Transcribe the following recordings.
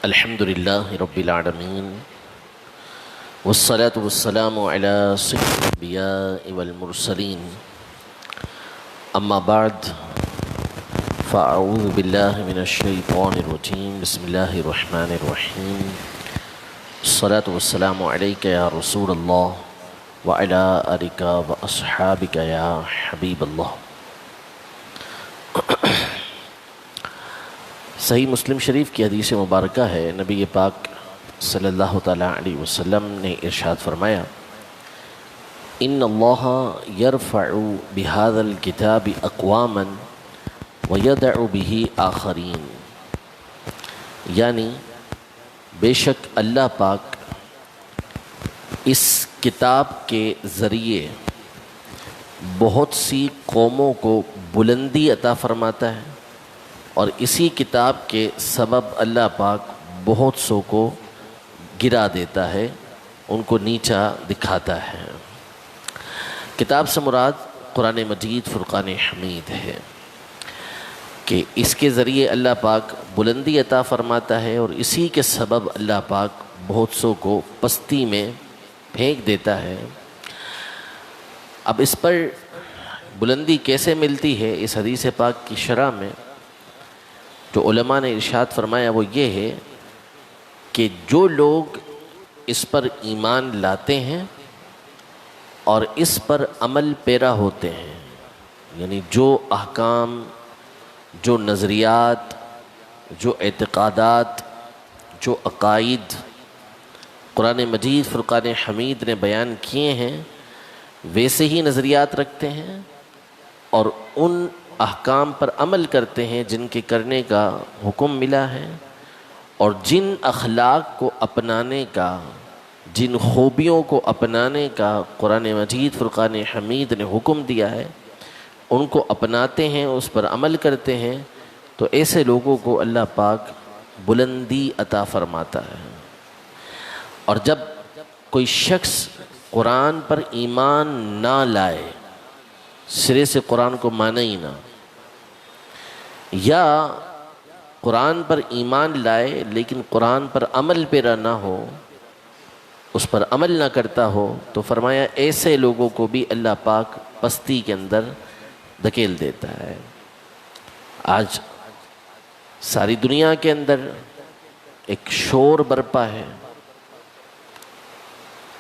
الحمد لله رب العالمين والصلاة والسلام على سيد الأنبياء والمرسلين أما بعد فأعوذ بالله من الشيطان الرجيم بسم الله الرحمن الرحيم الصلاة والسلام عليك يا رسول الله وعلى آلك وأصحابك يا حبيب الله۔ صحیح مسلم شریف کی حدیث مبارکہ ہے، نبی پاک صلی اللہ تعالیٰ علیہ وسلم نے ارشاد فرمایا، ان اللہ یرفع بہذا الکتاب اقواما ویدع بہ آخرین، یعنی بے شک اللہ پاک اس کتاب کے ذریعے بہت سی قوموں کو بلندی عطا فرماتا ہے، اور اسی کتاب کے سبب اللہ پاک بہت سو کو گرا دیتا ہے، ان کو نیچا دکھاتا ہے۔ کتاب سے مراد قرآن مجید فرقان حمید ہے کہ اس کے ذریعے اللہ پاک بلندی عطا فرماتا ہے، اور اسی کے سبب اللہ پاک بہت سو کو پستی میں پھینک دیتا ہے۔ اب اس پر بلندی کیسے ملتی ہے، اس حدیث پاک کی شرح میں جو علماء نے ارشاد فرمایا وہ یہ ہے کہ جو لوگ اس پر ایمان لاتے ہیں اور اس پر عمل پیرا ہوتے ہیں، یعنی جو احکام، جو نظریات، جو اعتقادات، جو عقائد قرآن مجید فرقان حمید نے بیان کیے ہیں ویسے ہی نظریات رکھتے ہیں، اور ان احکام پر عمل کرتے ہیں جن کے کرنے کا حکم ملا ہے، اور جن اخلاق کو اپنانے کا، جن خوبیوں کو اپنانے کا قرآن مجید فرقان حمید نے حکم دیا ہے ان کو اپناتے ہیں، اس پر عمل کرتے ہیں، تو ایسے لوگوں کو اللہ پاک بلندی عطا فرماتا ہے۔ اور جب کوئی شخص قرآن پر ایمان نہ لائے، سرے سے قرآن کو مانے ہی نہ، یا قرآن پر ایمان لائے لیکن قرآن پر عمل پیرا نہ ہو، اس پر عمل نہ کرتا ہو، تو فرمایا ایسے لوگوں کو بھی اللہ پاک پستی کے اندر دھکیل دیتا ہے۔ آج ساری دنیا کے اندر ایک شور برپا ہے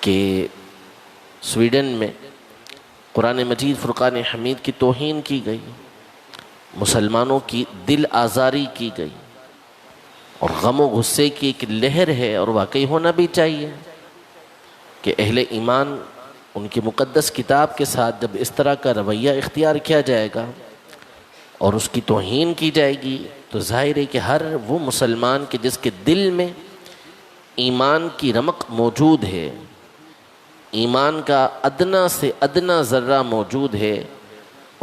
کہ سویڈن میں قرآن مجید فرقان حمید کی توہین کی گئی، مسلمانوں کی دل آزاری کی گئی، اور غم و غصے کی ایک لہر ہے، اور واقعی ہونا بھی چاہیے کہ اہل ایمان ان کی مقدس کتاب کے ساتھ جب اس طرح کا رویہ اختیار کیا جائے گا اور اس کی توہین کی جائے گی، تو ظاہر ہے کہ ہر وہ مسلمان کے جس کے دل میں ایمان کی رمق موجود ہے، ایمان کا ادنا سے ادنا ذرہ موجود ہے،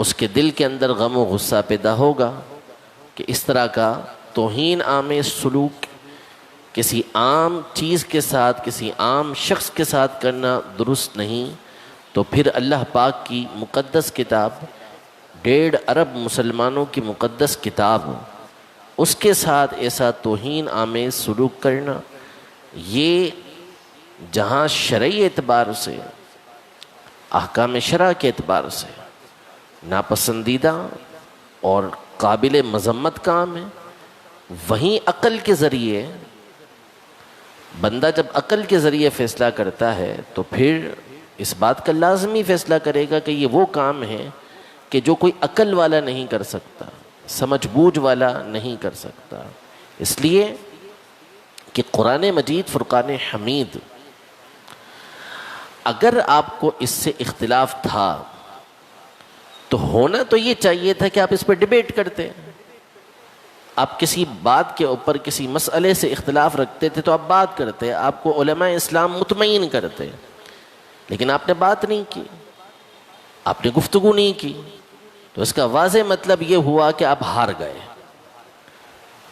اس کے دل کے اندر غم و غصہ پیدا ہوگا کہ اس طرح کا توہین آمیز سلوک کسی عام چیز کے ساتھ، کسی عام شخص کے ساتھ کرنا درست نہیں، تو پھر اللہ پاک کی مقدس کتاب، 1.5 ارب مسلمانوں کی مقدس کتاب، اس کے ساتھ ایسا توہین آمیز سلوک کرنا، یہ جہاں شرعی اعتبار سے، احکام شرع کے اعتبار سے ناپسندیدہ اور قابل مذمت کام ہے، وہیں عقل کے ذریعے بندہ جب عقل کے ذریعے فیصلہ کرتا ہے تو پھر اس بات کا لازمی فیصلہ کرے گا کہ یہ وہ کام ہے کہ جو کوئی عقل والا نہیں کر سکتا، سمجھ بوجھ والا نہیں کر سکتا۔ اس لیے کہ قرآن مجید فرقان حمید، اگر آپ کو اس سے اختلاف تھا تو ہونا تو یہ چاہیے تھا کہ آپ اس پر ڈیبیٹ کرتے، آپ کسی بات کے اوپر کسی مسئلے سے اختلاف رکھتے تھے تو آپ بات کرتے، آپ کو علماء اسلام مطمئن کرتے، لیکن آپ نے بات نہیں کی، آپ نے گفتگو نہیں کی، تو اس کا واضح مطلب یہ ہوا کہ آپ ہار گئے،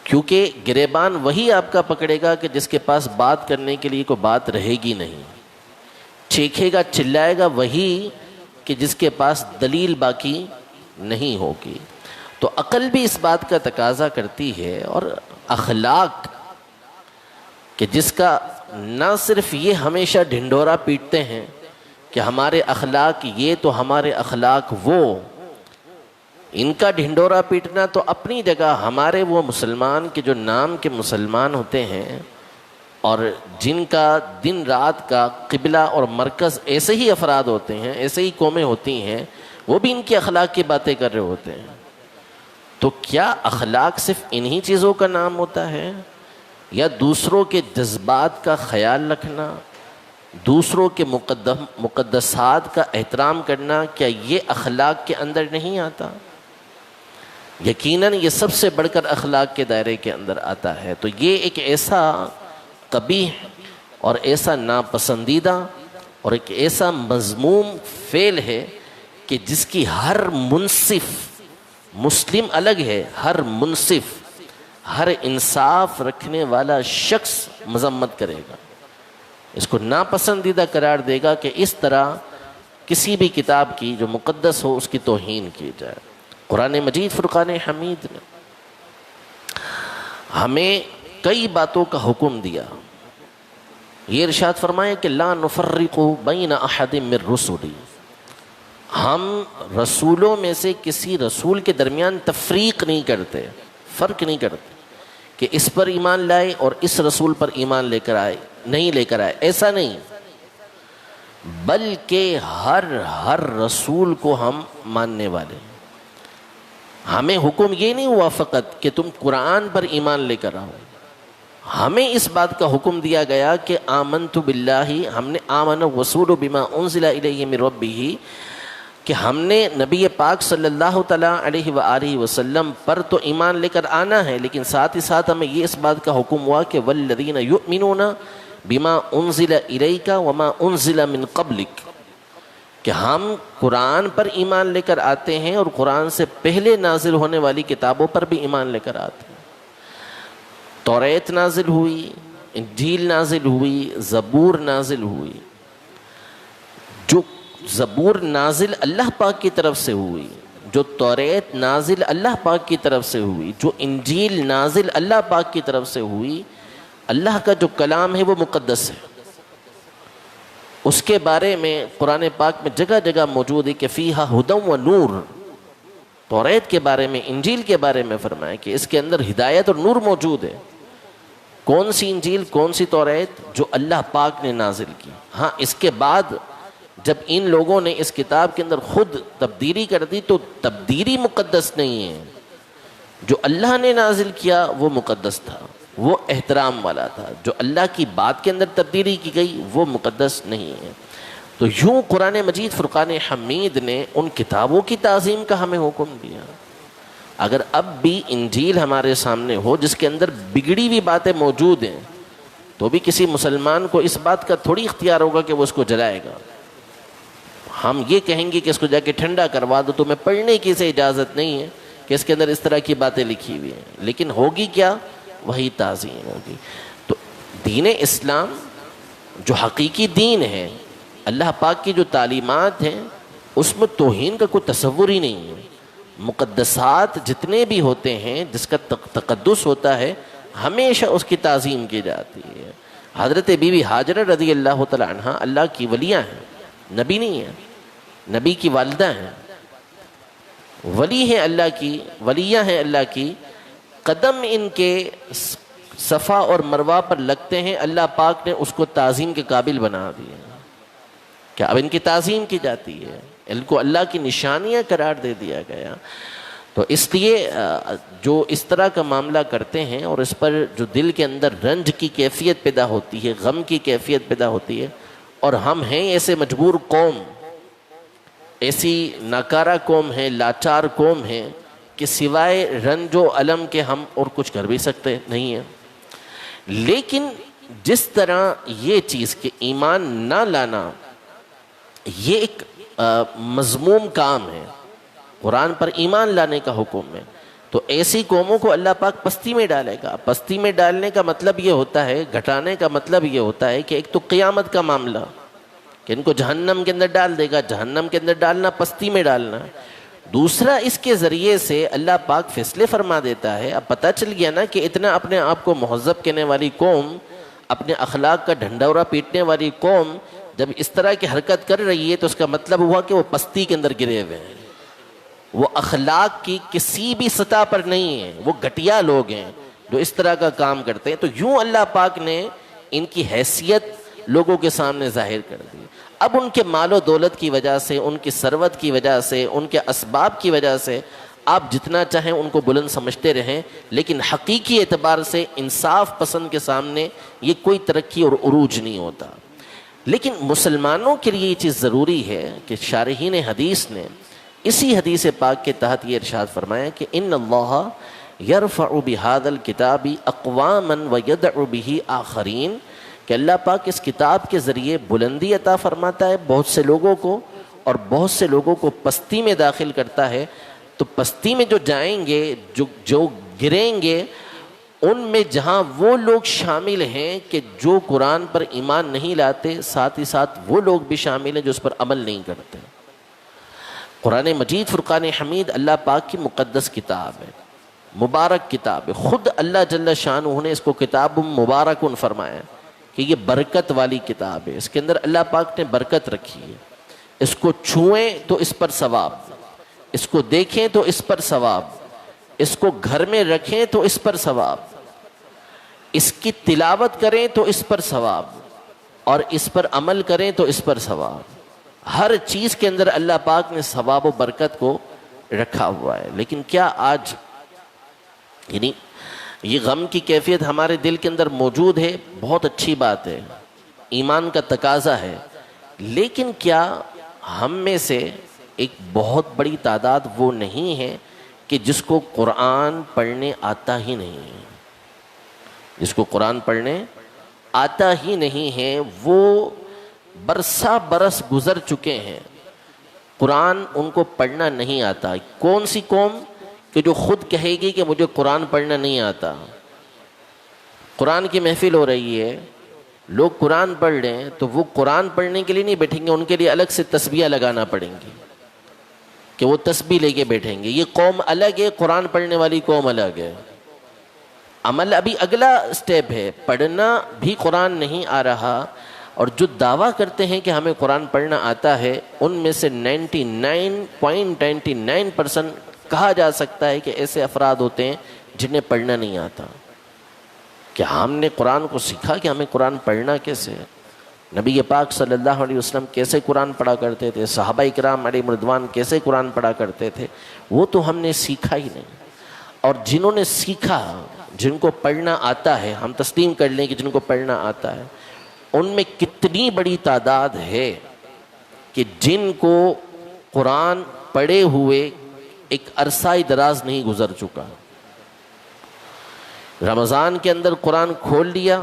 کیونکہ گریبان وہی آپ کا پکڑے گا کہ جس کے پاس بات کرنے کے لیے کوئی بات رہے گی نہیں، چیخے گا چلائے گا وہی کہ جس کے پاس دلیل باقی نہیں ہوگی۔ تو عقل بھی اس بات کا تقاضا کرتی ہے، اور اخلاق کہ جس کا نہ صرف یہ ہمیشہ ڈھنڈورا پیٹتے ہیں کہ ہمارے اخلاق یہ تو ہمارے اخلاق وہ، ان کا ڈھنڈورا پیٹنا تو اپنی جگہ، ہمارے وہ مسلمان کے جو نام کے مسلمان ہوتے ہیں اور جن کا دن رات کا قبلہ اور مرکز ایسے ہی افراد ہوتے ہیں، ایسے ہی قومیں ہوتی ہیں، وہ بھی ان کے اخلاق کی باتیں کر رہے ہوتے ہیں، تو کیا اخلاق صرف انہی چیزوں کا نام ہوتا ہے؟ یا دوسروں کے جذبات کا خیال رکھنا، دوسروں کے مقدسات کا احترام کرنا، کیا یہ اخلاق کے اندر نہیں آتا؟ یقیناً یہ سب سے بڑھ کر اخلاق کے دائرے کے اندر آتا ہے۔ تو یہ ایک ایسا قبیح اور ایسا ناپسندیدہ اور ایک ایسا مذموم فعل ہے کہ جس کی ہر منصف، مسلم الگ ہے، ہر منصف، ہر انصاف رکھنے والا شخص مذمت کرے گا، اس کو ناپسندیدہ قرار دے گا کہ اس طرح کسی بھی کتاب کی جو مقدس ہو اس کی توہین کی جائے۔ قرآن مجید فرقان حمید نے ہمیں کئی باتوں کا حکم دیا، یہ ارشاد فرمایا کہ لا نفرق بین احد من رسلی، ہم رسولوں میں سے کسی رسول کے درمیان تفریق نہیں کرتے، فرق نہیں کرتے کہ اس پر ایمان لائے اور اس رسول پر ایمان لے کر آئے، نہیں لے کر آئے، ایسا نہیں، بلکہ ہر رسول کو ہم ماننے والے ہیں۔ ہمیں حکم یہ نہیں ہوا فقط کہ تم قرآن پر ایمان لے کر آؤ، ہمیں اس بات کا حکم دیا گیا کہ آمنت باللہ، ہم نے آمن الرسول بما انزل الیہ من ربہ، کہ ہم نے نبی پاک صلی اللہ تعالیٰ علیہ وآلہ وسلم پر تو ایمان لے کر آنا ہے، لیکن ساتھ ہی ساتھ ہمیں یہ اس بات کا حکم ہوا کہ والذین یؤمنون بما انزل الیک وما انزل من قبلک، کہ ہم قرآن پر ایمان لے کر آتے ہیں اور قرآن سے پہلے نازل ہونے والی کتابوں پر بھی ایمان لے کر آتے ہیں۔ توریت نازل ہوئی، انجیل نازل ہوئی، زبور نازل ہوئی، جو زبور نازل اللہ پاک کی طرف سے ہوئی، جو توریت نازل اللہ پاک کی طرف سے ہوئی، جو انجیل نازل اللہ پاک کی طرف سے ہوئی، اللہ کا جو کلام ہے وہ مقدس ہے، اس کے بارے میں قرآن پاک میں جگہ جگہ موجود ہے کہ فیہا ہدی و نور، توریت کے بارے میں، انجیل کے بارے میں فرمایا کہ اس کے اندر ہدایت اور نور موجود ہے۔ کون سی انجیل، کون سی توریت؟ جو اللہ پاک نے نازل کی۔ ہاں، اس کے بعد جب ان لوگوں نے اس کتاب کے اندر خود تبدیلی کر دی تو تبدیلی مقدس نہیں ہے، جو اللہ نے نازل کیا وہ مقدس تھا، وہ احترام والا تھا، جو اللہ کی بات کے اندر تبدیلی کی گئی وہ مقدس نہیں ہے۔ تو یوں قرآن مجید فرقان حمید نے ان کتابوں کی تعظیم کا ہمیں حکم دیا۔ اگر اب بھی انجیل ہمارے سامنے ہو جس کے اندر بگڑی ہوئی باتیں موجود ہیں تو بھی کسی مسلمان کو اس بات کا تھوڑی اختیار ہوگا کہ وہ اس کو جلائے گا۔ ہم یہ کہیں گے کہ اس کو جا کے ٹھنڈا کروا دو، تمہیں پڑھنے کی اسے اجازت نہیں ہے کہ اس کے اندر اس طرح کی باتیں لکھی ہوئی ہیں، لیکن ہوگی کیا؟ وہی تعظیم ہوگی۔ تو دین اسلام جو حقیقی دین ہے، اللہ پاک کی جو تعلیمات ہیں، اس میں توہین کا کوئی تصور ہی نہیں ہے۔ مقدسات جتنے بھی ہوتے ہیں، جس کا تقدس ہوتا ہے، ہمیشہ اس کی تعظیم کی جاتی ہے۔ حضرت بی بی ہاجرہ رضی اللہ تعالی عنہ اللہ کی ولیاں ہیں، نبی نہیں ہیں، نبی کی والدہ ہیں، ولی ہیں اللہ کی، ولیہ ہیں اللہ کی، قدم ان کے صفا اور مروہ پر لگتے ہیں، اللہ پاک نے اس کو تعظیم کے قابل بنا دیا۔ کیا اب ان کی تعظیم کی جاتی ہے، ان کو اللہ کی نشانیاں قرار دے دیا گیا۔ تو اس لیے جو اس طرح کا معاملہ کرتے ہیں اور اس پر جو دل کے اندر رنج کی کیفیت پیدا ہوتی ہے، غم کی کیفیت پیدا ہوتی ہے، اور ہم ہیں ایسے مجبور قوم، ایسی ناکارہ قوم ہے، لاچار قوم ہے کہ سوائے رنج و علم کے ہم اور کچھ کر بھی سکتے نہیں ہیں۔ لیکن جس طرح یہ چیز کہ ایمان نہ لانا یہ ایک مذموم کام ہے، قرآن پر ایمان لانے کا حکم ہے، تو ایسی قوموں کو اللہ پاک پستی میں ڈالے گا۔ پستی میں ڈالنے کا مطلب یہ ہوتا ہے، گھٹانے کا مطلب یہ ہوتا ہے کہ ایک تو قیامت کا معاملہ کہ ان کو جہنم کے اندر ڈال دے گا، جہنم کے اندر ڈالنا، پستی میں ڈالنا۔ دوسرا، اس کے ذریعے سے اللہ پاک فیصلے فرما دیتا ہے۔ اب پتہ چل گیا نا کہ اتنا اپنے آپ کو مہذب کہنے والی قوم اپنے اخلاق کا ڈھنڈورا پیٹنے والی قوم جب اس طرح کی حرکت کر رہی ہے تو اس کا مطلب ہوا کہ وہ پستی کے اندر گرے ہوئے ہیں، وہ اخلاق کی کسی بھی سطح پر نہیں ہیں، وہ گھٹیا لوگ ہیں جو اس طرح کا کام کرتے ہیں۔ تو یوں اللہ پاک نے ان کی حیثیت لوگوں کے سامنے ظاہر کر دی۔ اب ان کے مال و دولت کی وجہ سے، ان کی ثروت کی وجہ سے، ان کے اسباب کی وجہ سے آپ جتنا چاہیں ان کو بلند سمجھتے رہیں، لیکن حقیقی اعتبار سے انصاف پسند کے سامنے یہ کوئی ترقی اور عروج نہیں ہوتا۔ لیکن مسلمانوں کے لیے یہ چیز ضروری ہے کہ شارحین حدیث نے اسی حدیث پاک کے تحت یہ ارشاد فرمایا کہ ان اللہ یرفع بہذا الکتاب اقواما ویدع بہ آخرین، کہ اللہ پاک اس کتاب کے ذریعے بلندی عطا فرماتا ہے بہت سے لوگوں کو، اور بہت سے لوگوں کو پستی میں داخل کرتا ہے۔ تو پستی میں جو جائیں گے، جو گریں گے، ان میں جہاں وہ لوگ شامل ہیں کہ جو قرآن پر ایمان نہیں لاتے، ساتھ ہی ساتھ وہ لوگ بھی شامل ہیں جو اس پر عمل نہیں کرتے۔ قرآن مجید فرقان حمید اللہ پاک کی مقدس کتاب ہے، مبارک کتاب ہے۔ خود اللہ جل شانہ نے اس کو کتاب مبارک فرمایا کہ یہ برکت والی کتاب ہے، اس کے اندر اللہ پاک نے برکت رکھی ہے۔ اس کو چھوئیں تو اس پر ثواب، اس کو دیکھیں تو اس پر ثواب، اس کو گھر میں رکھیں تو اس پر ثواب، اس کی تلاوت کریں تو اس پر ثواب، اور اس پر عمل کریں تو اس پر ثواب۔ ہر چیز کے اندر اللہ پاک نے ثواب و برکت کو رکھا ہوا ہے۔ لیکن کیا آج یعنی یہ غم کی کیفیت ہمارے دل کے اندر موجود ہے، بہت اچھی بات ہے، ایمان کا تقاضا ہے، لیکن کیا ہم میں سے ایک بہت بڑی تعداد وہ نہیں ہے کہ جس کو قرآن پڑھنے آتا ہی نہیں ہے، جس کو قرآن پڑھنے آتا ہی نہیں ہے، وہ برسا برس گزر چکے ہیں، قرآن ان کو پڑھنا نہیں آتا۔ کون سی قوم کہ جو خود کہے گی کہ مجھے قرآن پڑھنا نہیں آتا؟ قرآن کی محفل ہو رہی ہے، لوگ قرآن پڑھ رہے ہیں، تو وہ قرآن پڑھنے کے لیے نہیں بیٹھیں گے، ان کے لیے الگ سے تسبیح لگانا پڑیں گی کہ وہ تسبیح لے کے بیٹھیں گے۔ یہ قوم الگ ہے، قرآن پڑھنے والی قوم الگ ہے۔ عمل ابھی اگلا سٹیپ ہے، پڑھنا بھی قرآن نہیں آ رہا، اور جو دعویٰ کرتے ہیں کہ ہمیں قرآن پڑھنا آتا ہے ان میں سے 99.99% کہا جا سکتا ہے کہ ایسے افراد ہوتے ہیں جنہیں پڑھنا نہیں آتا۔ کہ ہم نے قرآن کو سیکھا کہ ہمیں قرآن پڑھنا کیسے ہے، نبی پاک صلی اللہ علیہ وسلم کیسے قرآن پڑھا کرتے تھے، صحابہ اکرام علیہم رضوان کیسے قرآن پڑھا کرتے تھے، وہ تو ہم نے سیکھا ہی نہیں۔ اور جنہوں نے سیکھا، جن کو پڑھنا آتا ہے، ہم تسلیم کر لیں کہ جن کو پڑھنا آتا ہے، ان میں کتنی بڑی تعداد ہے کہ جن کو قرآن پڑھے ہوئے ایک عرصہ دراز نہیں گزر چکا۔ رمضان کے اندر قرآن کھول لیا،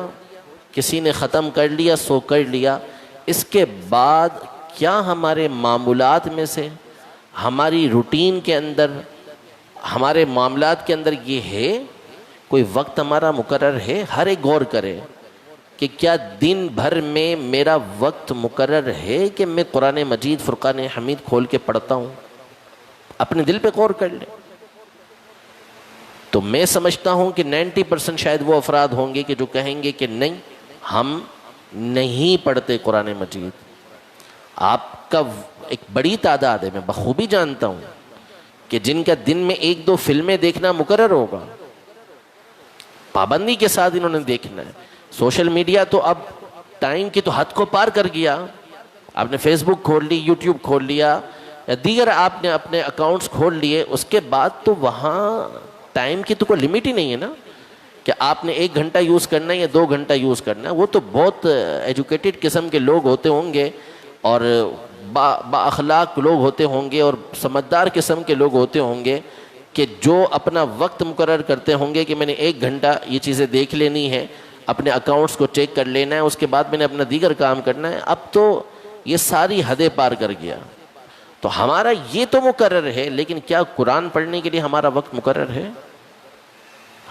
کسی نے ختم کر لیا، سو کر لیا، اس کے بعد کیا ہمارے معمولات میں سے، ہماری روٹین کے اندر، ہمارے معاملات کے اندر یہ ہے، کوئی وقت ہمارا مقرر ہے؟ ہر ایک غور کرے کہ کیا دن بھر میں میرا وقت مقرر ہے کہ میں قرآن مجید فرقان حمید کھول کے پڑھتا ہوں؟ اپنے دل پہ غور کر لیں۔ تو میں سمجھتا ہوں کہ 90% شاید وہ افراد ہوں گے کہ جو کہیں گے کہ نہیں، ہم نہیں پڑھتے قرآن مجید۔ آپ کا ایک بڑی تعداد ہے، میں بخوبی جانتا ہوں کہ جن کا دن میں 1-2 فلمیں دیکھنا مقرر ہوگا، پابندی کے ساتھ انہوں نے دیکھنا ہے۔ سوشل میڈیا تو اب ٹائم کی تو حد کو پار کر گیا، آپ نے فیس بک کھول لی، یوٹیوب کھول لیا، یا دیگر آپ نے اپنے اکاؤنٹس کھول لیے، اس کے بعد تو وہاں ٹائم کی تو کوئی لمٹ ہی نہیں ہے نا کہ آپ نے 1 گھنٹہ یوز کرنا ہے یا 2 گھنٹہ یوز کرنا ہے۔ وہ تو بہت ایجوکیٹڈ قسم کے لوگ ہوتے ہوں گے، اور با اخلاق لوگ ہوتے ہوں گے، اور سمجھدار قسم کے لوگ ہوتے ہوں گے کہ جو اپنا وقت مقرر کرتے ہوں گے کہ میں نے 1 گھنٹہ یہ چیزیں دیکھ لینی ہے، اپنے اکاؤنٹس کو چیک کر لینا ہے، اس کے بعد میں نے اپنا دیگر کام کرنا ہے۔ اب تو یہ ساری حدیں پار کر گیا۔ تو ہمارا یہ تو مقرر ہے، لیکن کیا قرآن پڑھنے کے لیے ہمارا وقت مقرر ہے؟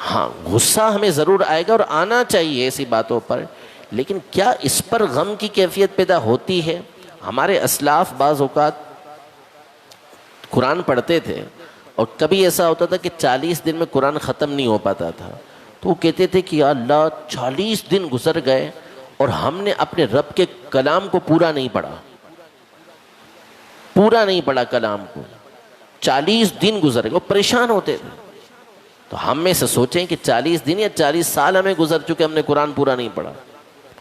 ہاں، غصہ ہمیں ضرور آئے گا اور آنا چاہیے ایسی باتوں پر، لیکن کیا اس پر غم کی کیفیت پیدا ہوتی ہے؟ ہمارے اسلاف بعض اوقات قرآن پڑھتے تھے، اور کبھی ایسا ہوتا تھا کہ 40 دن میں قرآن ختم نہیں ہو پاتا تھا، تو وہ کہتے تھے کہ یا اللہ 40 دن گزر گئے اور ہم نے اپنے رب کے کلام کو پورا نہیں پڑھا کلام کو، 40 دن گزر گئے، وہ پریشان ہوتے تھے۔ تو ہم میں سے سوچیں کہ 40 دن یا 40 سال ہمیں گزر چکے، ہم نے قرآن پورا نہیں پڑھا،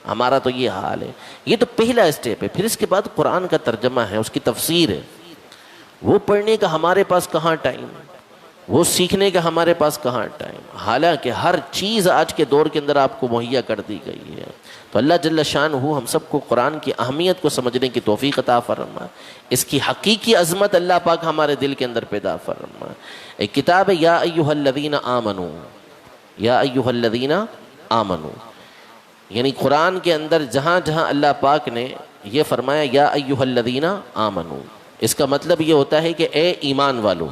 ہمارا تو یہ حال ہے۔ یہ تو پہلا اسٹیپ ہے۔ پھر اس کے بعد قرآن کا ترجمہ ہے، اس کی تفسیر ہے، وہ پڑھنے کا ہمارے پاس کہاں ٹائم، وہ سیکھنے کا ہمارے پاس کہاں ٹائم، حالانکہ ہر چیز آج کے دور کے اندر آپ کو مہیا کر دی گئی ہے۔ تو اللہ جل شانہ ہم سب کو قرآن کی اہمیت کو سمجھنے کی توفیق عطا فرمائے، اس کی حقیقی عظمت اللہ پاک ہمارے دل کے اندر پیدا فرمائے۔ ایک کتاب ہے یا ایھا الذین آمنو، یا ایھا الذین آمنو، یعنی قرآن کے اندر جہاں جہاں اللہ پاک نے یہ فرمایا یا ایھا الذین آمنو، اس کا مطلب یہ ہوتا ہے کہ اے ایمان والو۔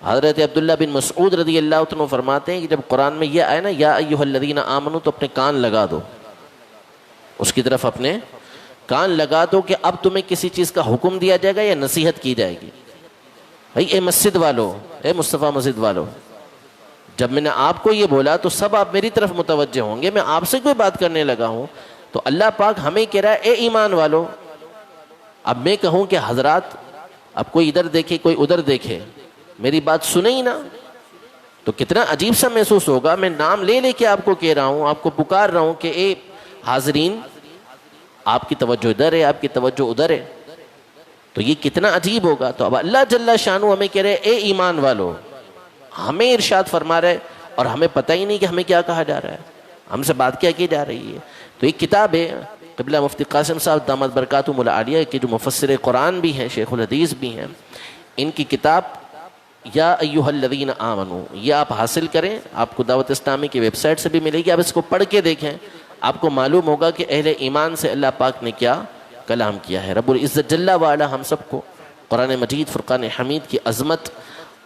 حضرت عبداللہ بن مسعود رضی اللہ عنہ فرماتے ہیں کہ جب قرآن میں یہ آئے نا یا ایھا الذین آمنو، تو اپنے کان لگا دو، اس کی طرف اپنے کان لگا دو کہ اب تمہیں کسی چیز کا حکم دیا جائے گا یا نصیحت کی جائے گی۔ بھائی اے مسجد والو، اے مصطفیٰ مسجد والو، جب میں نے آپ کو یہ بولا تو سب آپ میری طرف متوجہ ہوں گے، میں آپ سے کوئی بات کرنے لگا ہوں تو اللہ پاک ہمیں کہہ رہا ہے اے ایمان والو۔ اب میں کہوں کہ حضرات اب کوئی ادھر دیکھے کوئی ادھر دیکھے، میری بات سنے ہی نا، تو کتنا عجیب سا محسوس ہوگا۔ میں نام لے لے کے آپ کو کہہ رہا ہوں، آپ کو پکار رہا ہوں کہ اے حاضرین، آپ کی توجہ ادھر ہے، آپ کی توجہ ادھر ہے، تو یہ کتنا عجیب ہوگا۔ تو اب اللہ جل شانہ ہمیں کہہ رہے اے ایمان والو، ہمیں ارشاد فرما رہے اور ہمیں پتہ ہی نہیں کہ ہمیں کیا کہا جا رہا ہے، ہم سے بات کیا کی جا رہی ہے۔ تو ایک کتاب ہے قبلہ مفتی قاسم صاحب دامت برکاتہم العالیہ کے جو مفسر قرآن بھی ہیں، شیخ الحدیث بھی ہیں، ان کی کتاب یا ایھا الذین آمنو یہ آپ حاصل کریں، آپ کو دعوت اسلامی کی ویب سائٹ سے بھی ملے گی، آپ اس کو پڑھ کے دیکھیں، آپ کو معلوم ہوگا کہ اہل ایمان سے اللہ پاک نے کیا کلام کیا ہے۔ رب العزت جل وعلا ہم سب کو قرآن مجید فرقان حمید کی عظمت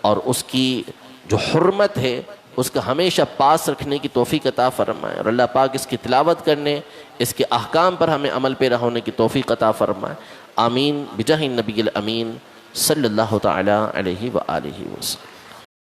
اور اس کی جو حرمت ہے اس کا ہمیشہ پاس رکھنے کی توفیق عطا فرمائے، اور اللہ پاک اس کی تلاوت کرنے، اس کے احکام پر ہمیں عمل پیرا ہونے کی توفیق عطا فرمائے۔ آمین بجاہ النبی الامین صلی اللہ تعالی علیہ وآلہ وسلم۔